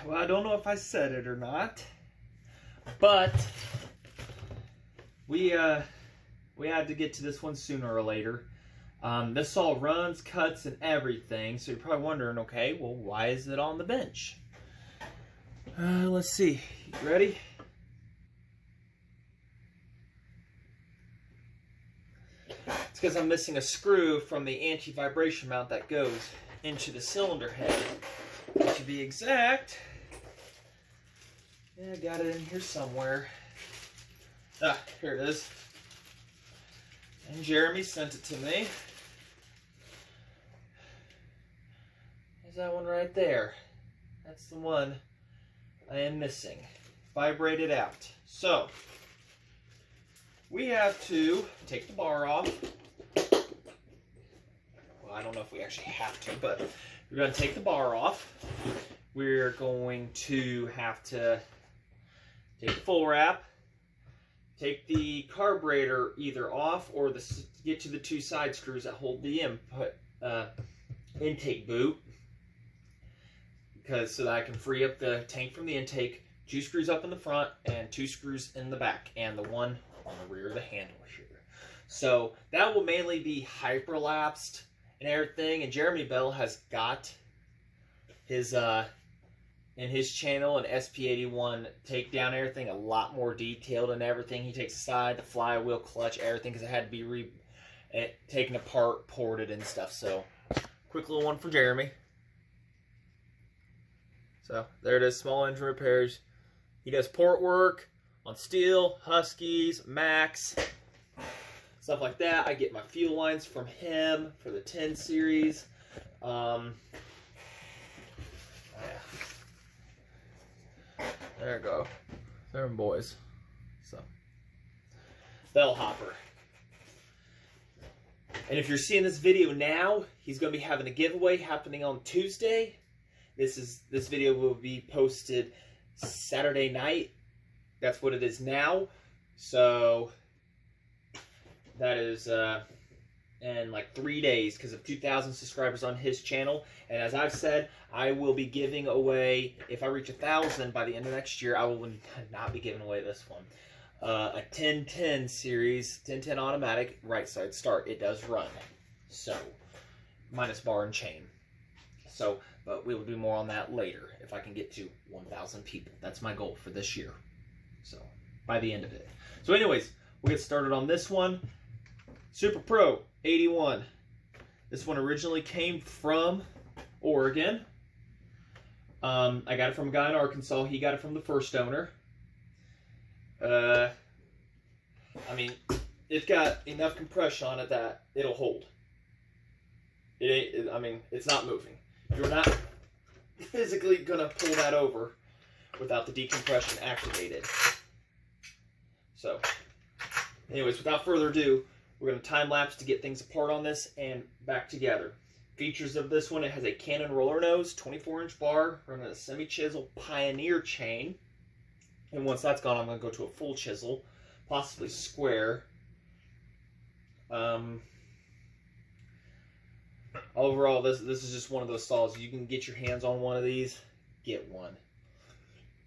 Well, I don't know if I said it or not, but we had to get to this one sooner or later. This saw runs, cuts, and everything, so you're probably wondering, okay, well, why is it on the bench? Let's see. You ready? It's because I'm missing a screw from the anti-vibration mount that goes into the cylinder head. To be exact, yeah, I got it in here somewhere. Ah, here it is. And Jeremy sent it to me. There's that one right there. That's the one I am missing. Vibrated out. So, we have to take the bar off. Well, I don't know if we actually have to, but we're going to take the bar off. We're going to have to take the full wrap, take the carburetor either off or get to the two side screws that hold the intake boot, so that I can free up the tank from the intake. 2 screws up in the front and 2 screws in the back, and the one on the rear of the handle here. So that will mainly be hyperlapsed and everything, and Jereme Bell has got his in his channel an sp81 takedown, everything a lot more detailed and everything. He takes aside the flywheel, clutch, everything, because it had to be taken apart, ported and stuff. So quick little one for Jeremy. So there it is, small engine repairs. He does port work on Steel, Huskies, Max, stuff like that. I get my fuel lines from him for the 10 series. There we go. There them boys. So, bellhopper. And if you're seeing this video now, he's going to be having a giveaway happening on Tuesday. This video will be posted Saturday night. That's what it is now. So that is in like 3 days because of 2,000 subscribers on his channel. And as I've said, I will be giving away, if I reach 1,000 by the end of next year, I will not be giving away this one. A 1010 series, 1010 automatic, right side start. It does run. So, minus bar and chain. So, but we will do more on that later if I can get to 1,000 people. That's my goal for this year. So, by the end of it. So anyways, we'll get started on this one. Super Pro 81. This one originally came from Oregon. I got it from a guy in Arkansas. He got it from the first owner. I mean, it's got enough compression on it that it'll hold. I mean, it's not moving. You're not physically gonna pull that over without the decompression activated. So, anyways, without further ado, we're going to time lapse to get things apart on this and back together. Features of this one: it has a Cannon roller nose, 24-inch bar, running a semi-chisel Pioneer chain. And once that's gone, I'm going to go to a full chisel, possibly square. Overall, this is just one of those saws. You can get your hands on one of these, get one.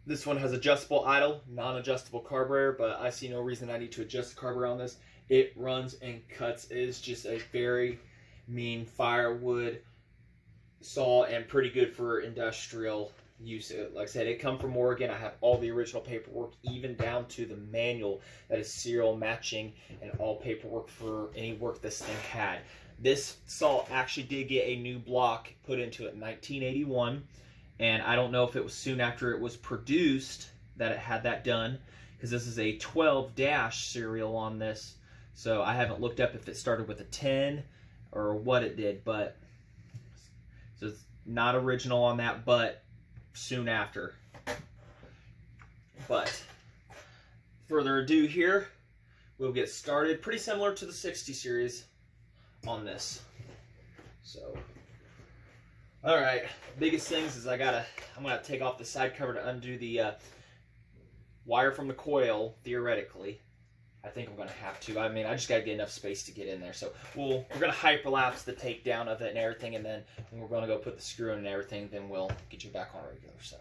This one has adjustable idle, non-adjustable carburetor, but I see no reason I need to adjust the carburetor on this. It runs and cuts. It is just a very mean firewood saw and pretty good for industrial use. Like I said, it come from Oregon. I have all the original paperwork, even down to the manual that is serial matching and all paperwork for any work this thing had. This saw actually did get a new block put into it in 1981. And I don't know if it was soon after it was produced that it had that done, because this is a 12- serial on this. So I haven't looked up if it started with a 10 or what it did, but so it's not original on that, but soon after. But further ado here, we'll get started. Pretty similar to the 60 series on this. So, all right, biggest things is I'm gonna take off the side cover to undo the wire from the coil, theoretically. I think I'm gonna have to. I mean, I just gotta get enough space to get in there. So we're gonna hyperlapse the takedown of it and everything, and then when we're gonna go put the screw in and everything, then we'll get you back on regular. So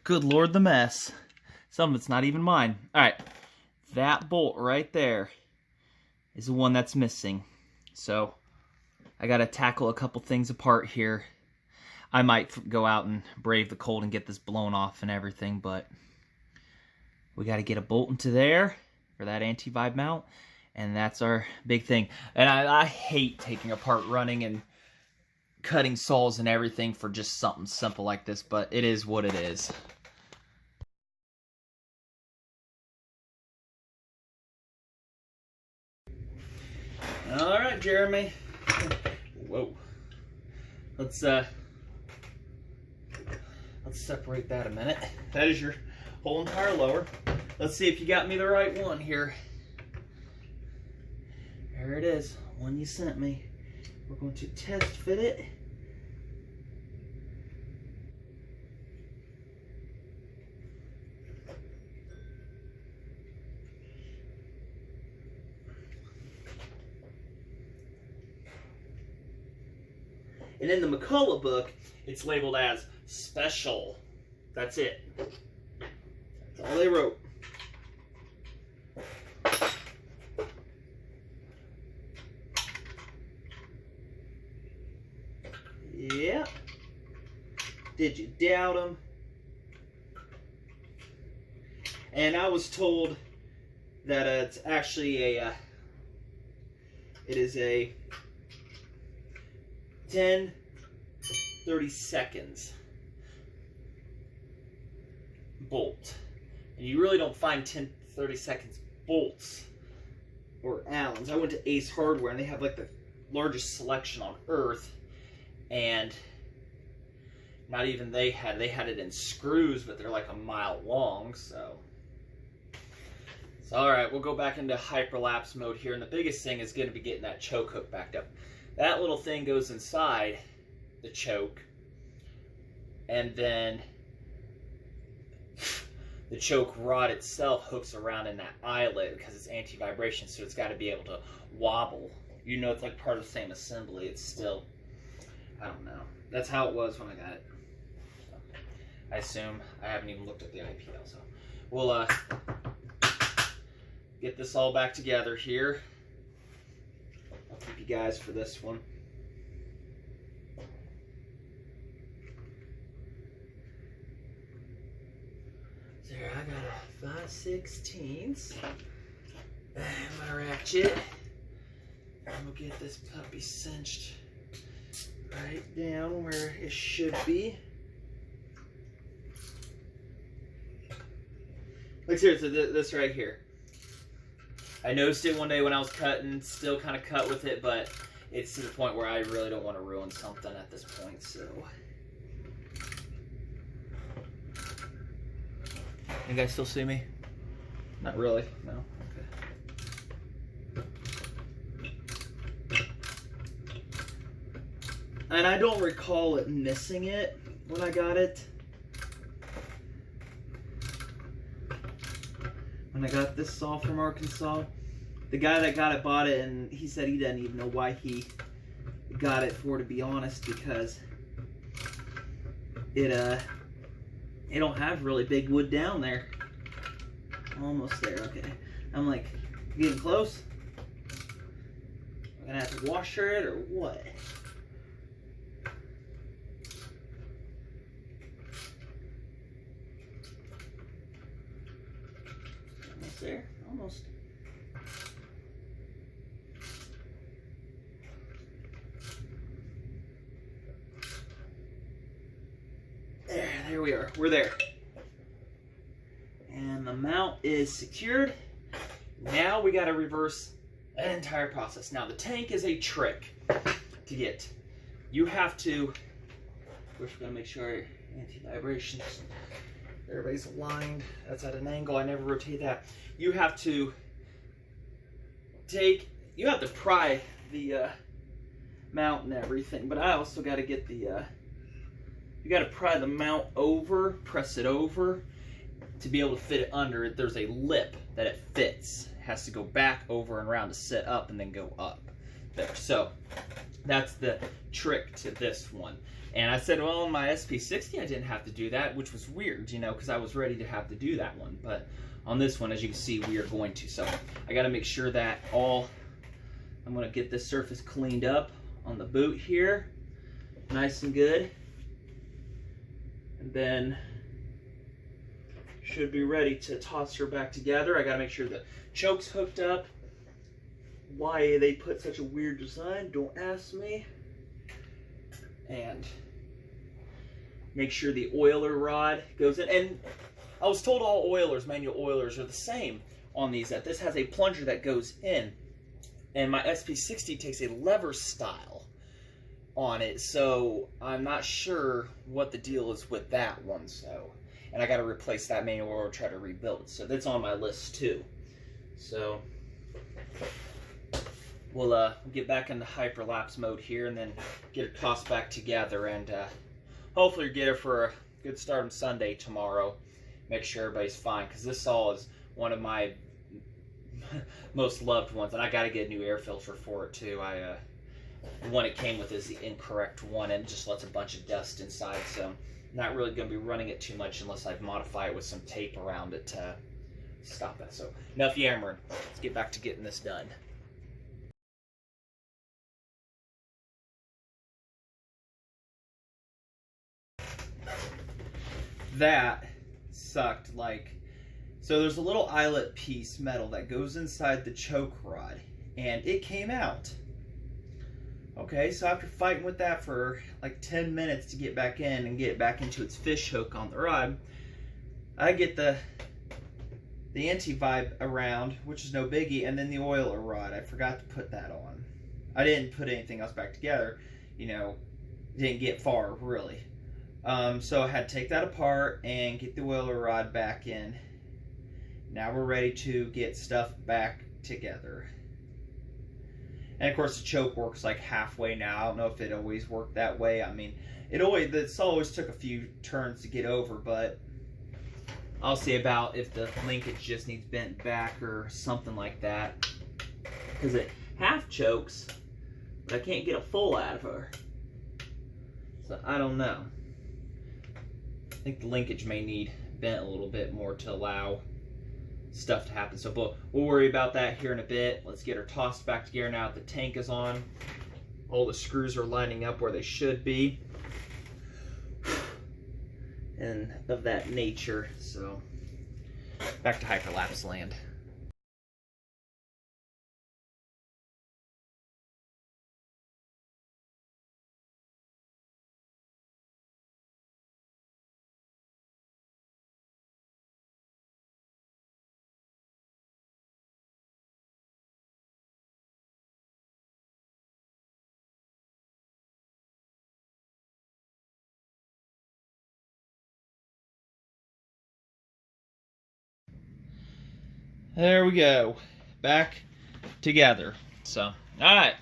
Good Lord, the mess. Some of it's not even mine. All right, that bolt right there is the one that's missing. So I got to tackle a couple things apart here. I might go out and brave the cold and get this blown off and everything, but we got to get a bolt into there for that anti-vibe mount, and that's our big thing. And I hate taking apart running and cutting saws and everything for just something simple like this, but it is what it is. All right, Jeremy. Whoa. Let's separate that a minute. That is your whole entire lower. Let's see if you got me the right one here. There it is, one you sent me. We're going to test fit it. And in the McCulloch book, it's labeled as special. That's it. That's all they wrote. Yeah. Did you doubt them? And I was told that it's actually a, it is a 10, 30 seconds bolt. And you really don't find 10, 30 seconds bolts or Allens. I went to Ace Hardware and they have like the largest selection on earth. And not even they had it in screws, but they're like a mile long, so all right, we'll go back into hyperlapse mode here, and the biggest thing is going to be getting that choke hook backed up. That little thing goes inside the choke, and then the choke rod itself hooks around in that eyelet because it's anti-vibration, so it's got to be able to wobble. You know, it's like part of the same assembly. It's still, I don't know. That's how it was when I got it. So, I assume. I haven't even looked at the IPL, so we'll get this all back together here. I'll keep you guys for this one. There, I got a 5/16 and my ratchet. And we'll get this puppy cinched right down where it should be. Look, seriously, this right here. I noticed it one day when I was cutting, still kind of cut with it, but it's to the point where I really don't want to ruin something at this point, so. You guys still see me? Not really, no? Okay. And I don't recall it missing it when I got it. When I got this saw from Arkansas, the guy that got it bought it, and he said he doesn't even know why he got it for, to be honest, because it don't have really big wood down there. Almost there, okay. I'm like, getting close? I'm gonna have to wash it or what? Almost there, almost. There we are. We're there. And the mount is secured. Now we got to reverse that entire process. Now the tank is a trick to get. You have to, we're going to make sure anti-vibrations, everybody's aligned. That's at an angle. I never rotate that. You have to pry the mount and everything, but I also got to get the you got to pry the mount over, press it over to be able to fit it under it. There's a lip that it fits. It has to go back over and around to sit up and then go up there. So that's the trick to this one. And I said, well, on my SP60 I didn't have to do that, which was weird, you know, because I was ready to have to do that one. But on this one, as you can see, we are going to. So I got to make sure that I'm going to get this surface cleaned up on the boot here, nice and good. And then should be ready to toss her back together. I got to make sure the choke's hooked up. Why they put such a weird design, don't ask me. And make sure the oiler rod goes in. And I was told all oilers, manual oilers, are the same on these, that this has a plunger that goes in. And my SP60 takes a lever style on it, so I'm not sure what the deal is with that one. So, and I got to replace that manual or try to rebuild it. So that's on my list too. So we'll get back into hyperlapse mode here and then get her tossed back together, and hopefully get her for a good start on Sunday tomorrow. Make sure everybody's fine, because this saw is one of my most loved ones, and I got to get a new air filter for it too. The one it came with is the incorrect one, and it just lets a bunch of dust inside, so I'm not really going to be running it too much unless I modify it with some tape around it to stop that. So enough yammering, let's get back to getting this done. That sucked. So there's a little eyelet piece metal that goes inside the choke rod, and it came out. Okay, so after fighting with that for like 10 minutes to get back in and get back into its fish hook on the rod, I get the anti-vibe around, which is no biggie, and then the oiler rod. I forgot to put that on. I didn't put anything else back together, you know, didn't get far really. So I had to take that apart and get the oiler rod back in. Now we're ready to get stuff back together. And of course the choke works like halfway now. I don't know if it always worked that way. I mean, this always took a few turns to get over, but I'll see about if the linkage just needs bent back or something like that. Because it half chokes, but I can't get a full out of her. So I don't know. I think the linkage may need bent a little bit more to allow stuff to happen. So but we'll worry about that here in a bit. Let's get her tossed back together now that the tank is on. All the screws are lining up where they should be. And of that nature. So back to hyperlapse land. There we go. Back together. So, alright.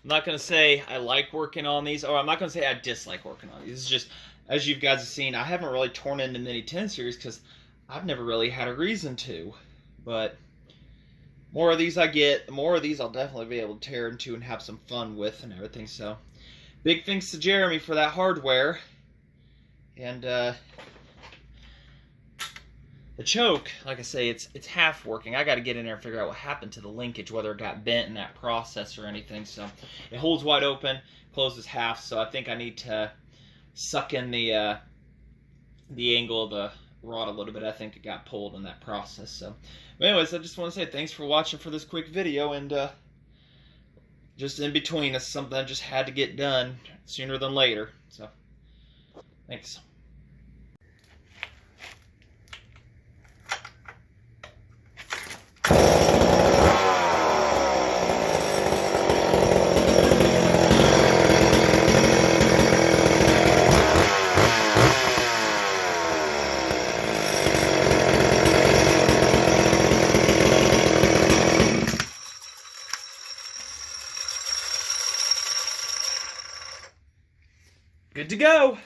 I'm not going to say I like working on these, or I'm not going to say I dislike working on these. It's just, as you guys have seen, I haven't really torn into many 10 series because I've never really had a reason to. But more of these I get, the more of these I'll definitely be able to tear into and have some fun with and everything. So, big thanks to Jereme for that hardware. And, the choke, like I say, it's half working. I got to get in there and figure out what happened to the linkage, whether it got bent in that process or anything. So it holds wide open, closes half. So I think I need to suck in the angle of the rod a little bit. I think it got pulled in that process. So, but anyways, I just want to say thanks for watching for this quick video, and just in between, it's something I just had to get done sooner than later. So thanks. Good to go.